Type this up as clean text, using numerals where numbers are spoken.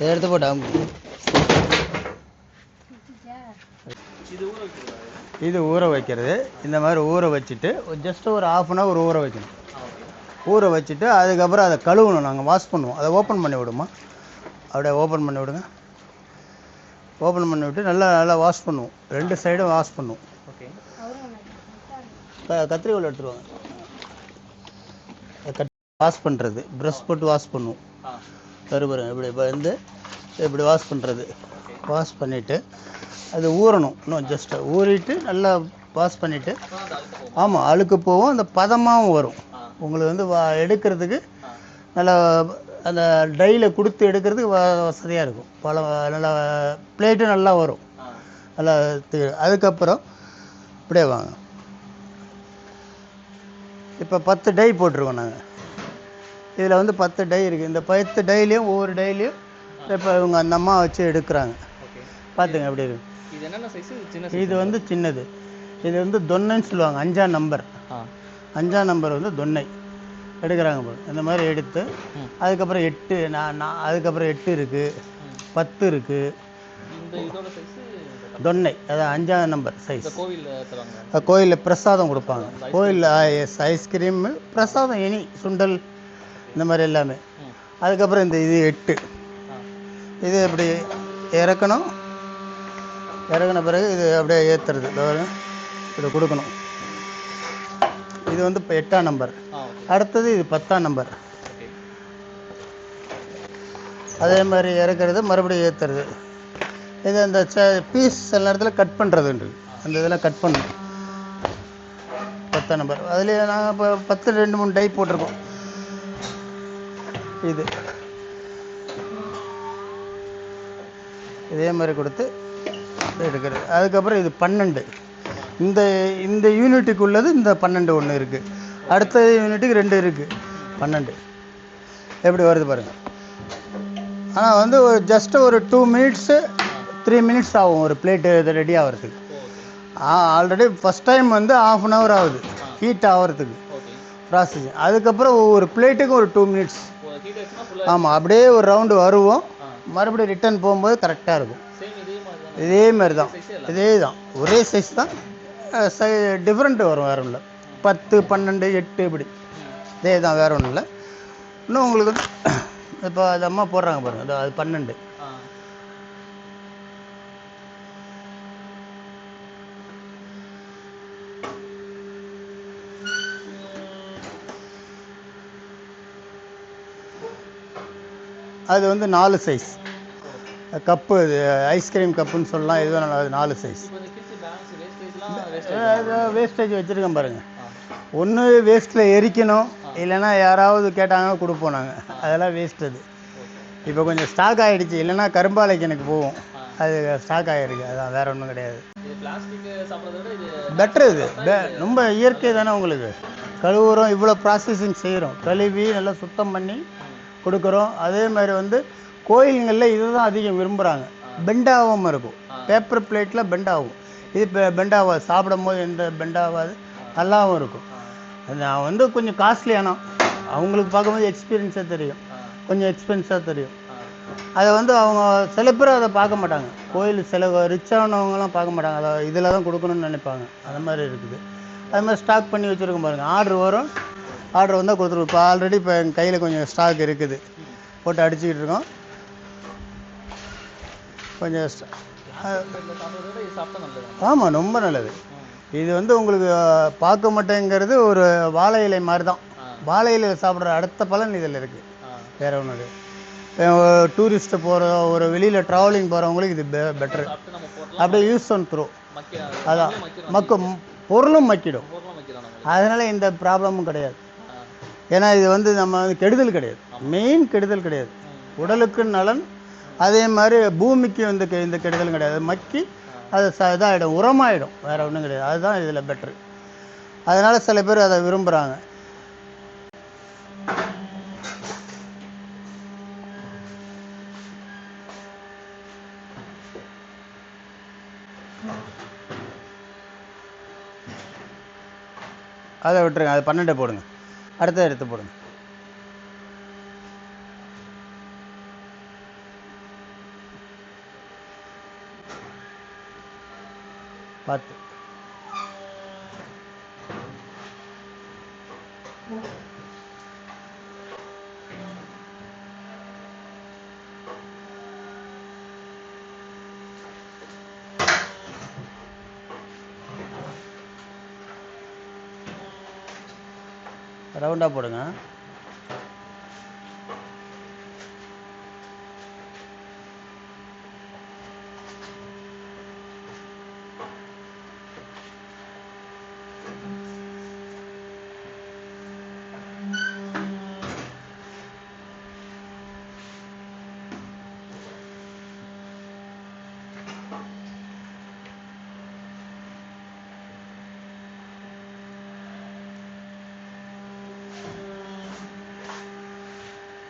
இதை எடுத்து போட்டாங்க. இது ஊற வைக்கிறது. இந்த மாதிரி ஊற வச்சுட்டு ஜஸ்ட் ஒரு ½ ஊற வைக்கணும். ஊற வச்சுட்டு அதுக்கப்புறம் அதை கழுவணும். நாங்கள் வாஷ் பண்ணுவோம். அதை ஓப்பன் பண்ணி விடுமா, அப்படியே ஓப்பன் பண்ணி விடுங்க. ஓப்பன் பண்ணி விட்டு நல்லா நல்லா வாஷ் பண்ணுவோம். 2 சைடும் வாஷ் பண்ணுவோம். கத்திரிக்கோல் எடுத்துருவாங்க. வாஷ் பண்ணுறது, ப்ரஷ் போட்டு வாஷ் பண்ணுவோம். பாருங்க இப்படி இப்போ வந்து இப்படி வாஷ் பண்ணுறது. வாஷ் பண்ணிவிட்டு அது ஊறணும். இன்னும் ஜஸ்ட்டு ஊறிட்டு நல்லா வாஷ் பண்ணிவிட்டு, ஆமாம் அழுக்கு போகும், அந்த பதமாகவும் வரும். உங்களுக்கு வந்து எடுக்கிறதுக்கு நல்லா அந்த டையில் கொடுத்து எடுக்கிறதுக்கு வசதியாக இருக்கும். நல்லா பிளேட்டும் நல்லா வரும். நல்லா அதுக்கப்புறம் இப்படியே வாங்க. இப்போ 10 டை போட்டிருக்கோம் நாங்கள். இதில் வந்து 10 டை இருக்குது. இந்த 10 டைலையும் ஒவ்வொரு டைலையும் இப்போ இவங்க அந்த அம்மா வச்சு எடுக்கிறாங்க. பார்த்துங்க எப்படி இருக்கு. இது என்னென்ன சைஸ்? இது வந்து சின்னது. இது வந்து தொன்னைன்னு சொல்லுவாங்க. 5ஆம் நம்பர். 5ஆம் நம்பர் வந்து தொன்னை எடுக்கிறாங்க போது. இந்த மாதிரி எடுத்து அதுக்கப்புறம் 8 அதுக்கப்புறம் 8 இருக்குது, 10 இருக்குது. தொன்னை அதான் 5ஆம் நம்பர் சைஸ். கோயிலில் பிரசாதம் கொடுப்பாங்க. கோயிலில் ஐஸ்கிரீம் பிரசாதம், இனி சுண்டல் இந்த மாதிரி எல்லாமே. அதுக்கப்புறம் இது 8. இது இப்படி இறக்கணும். இறக்கின பிறகு இது அப்படியே ஏற்றுறது. இதை கொடுக்கணும். இது வந்து இப்போ 8ஆம் நம்பர். அடுத்தது இது 10ஆம் நம்பர். அதே மாதிரி இறக்கிறது, மறுபடியும் ஏற்றுறது. இது அந்த பீஸ் சில நேரத்தில் கட் பண்ணுறதுன்றது. அந்த இதெல்லாம் கட் பண்ணணும். 10ஆம் நம்பர். அதுலேயே நாங்கள் இப்போ 10 2 3 டை போட்டிருக்கோம். இது இதே மாதிரி கொடுத்து எடுக்கிறது. அதுக்கப்புறம் இது 12. இந்த யூனிட்டுக்குள்ளது இந்த 12 ஒன்று இருக்குது. அடுத்த யூனிட்டுக்கு 2 இருக்குது. 12 எப்படி வருது பாருங்கள். ஆனால் வந்து ஜஸ்ட்டு ஒரு 2 மினிட்ஸு 3 மினிட்ஸ் ஆகும் ஒரு பிளேட்டு இது ரெடி ஆகிறதுக்கு. ஆல்ரெடி ஃபஸ்ட் டைம் வந்து ½ hour ஆகுது ஹீட் ஆகிறதுக்கு ப்ராசஸிங். அதுக்கப்புறம் ஒவ்வொரு பிளேட்டுக்கும் ஒரு 2 மினிட்ஸ். ஆமாம், அப்படியே ஒரு ரவுண்டு வருவோம். மறுபடியும் ரிட்டர்ன் போகும்போது கரெக்டாக இருக்கும். இதே மாதிரி தான், இதே தான், ஒரே சைஸ் தான். டிஃப்ரெண்ட்டு வரும், வேறு ஒன்றும் இல்லை. 10 12 8 இப்படி இதே தான், வேறு ஒன்றும் இல்லை. இன்னும் உங்களுக்கு வந்து இப்போ அது அம்மா போடுறாங்க பாருங்கள், அது 12. அது வந்து 4 சைஸ் கப்பு. இது ஐஸ்கிரீம் கப்புன்னு சொல்லலாம். இதுதான் அது 4 சைஸ். வேஸ்டேஜ் வச்சுருக்கேன் பாருங்கள். ஒன்று வேஸ்ட்டில் எரிக்கணும், இல்லைன்னா யாராவது கேட்டாங்கன்னா கொடுப்போம் நாங்கள். அதெல்லாம் வேஸ்ட். அது இப்போ கொஞ்சம் ஸ்டாக் ஆகிடுச்சு, இல்லைன்னா கரும்பாலைக்கு எனக்கு போவோம். அது ஸ்டாக் ஆகிருக்கு. அதான், வேறு ஒன்றும் கிடையாது. பெட்ரு. இது ரொம்ப இயற்கை தானே. உங்களுக்கு கழுவுறோம், இவ்வளோ ப்ராசஸிங் செய்கிறோம், கழுவி நல்லா சுத்தம் பண்ணி கொடுக்குறோம். அதே மாதிரி வந்து கோயில்களில் இது தான் அதிகம் விரும்புகிறாங்க. பெண்டாகவும் இருக்கும். பேப்பர் பிளேட்டில் பெண்டாகும். இது பெண்டாகாது. சாப்பிடும் போது எந்த பெண்டாகாது, நல்லாவும் இருக்கும். நான் வந்து கொஞ்சம் காஸ்ட்லியானோம். அவங்களுக்கு பார்க்கும்போது எக்ஸ்பீரியன்ஸாக தெரியும், கொஞ்சம் எக்ஸ்பென்ஸாக தெரியும். அதை வந்து அவங்க சில பேர் அதை பார்க்க மாட்டாங்க. கோயில் சில ரிச்சானவங்களாம் பார்க்க மாட்டாங்க. அதை இதில் தான் கொடுக்கணும்னு நினைப்பாங்க. அந்த மாதிரி இருக்குது. அது மாதிரி ஸ்டாக் பண்ணி வச்சுருக்கோம் பாருங்கள். ஆர்டர் வரும், ஆர்டர் வந்தால் கொடுத்துருவோம். இப்போ ஆல்ரெடி இப்போ எங்கள் கையில் கொஞ்சம் ஸ்டாக் இருக்குது, போட்டு அடிச்சுக்கிட்டு இருக்கோம். கொஞ்சம் ஆமாம், ரொம்ப நல்லது. இது வந்து உங்களுக்கு பார்க்க மாட்டேங்கிறது ஒரு வாழை இலை மாதிரி தான். வாழை இலையில் சாப்பிட்ற அடுத்த பலன் இதில் இருக்குது, வேறு ஒன்று. டூரிஸ்ட்டு போகிற ஒரு வெளியில் ட்ராவலிங் போகிறவங்களுக்கு இது பெட்ரு. அப்படியே யூஸ் அண்ட் த்ரோ. அதான் பொருளும் மக்கிடும். அதனால் எந்த ப்ராப்ளமும் கிடையாது. ஏன்னா இது வந்து நம்ம கெடுதல் கிடையாது, மெயின் கெடுதல் கிடையாது. உடலுக்கு நலன். அதே மாதிரி பூமிக்கு வந்து இந்த கெடுதலும் கிடையாது. மக்கி அது இதாகிடும், உரமாகிடும், வேறு ஒன்றும் கிடையாது. அதுதான் இதில் பெட்ரு. அதனால் சில பேர் அதை விரும்புகிறாங்க. அதை விட்டுருங்க. அது 12 போடுங்க. அடுத்த எடுத்து போடுங்க. பார்த்து. ரவுண்டாக போடுங்க.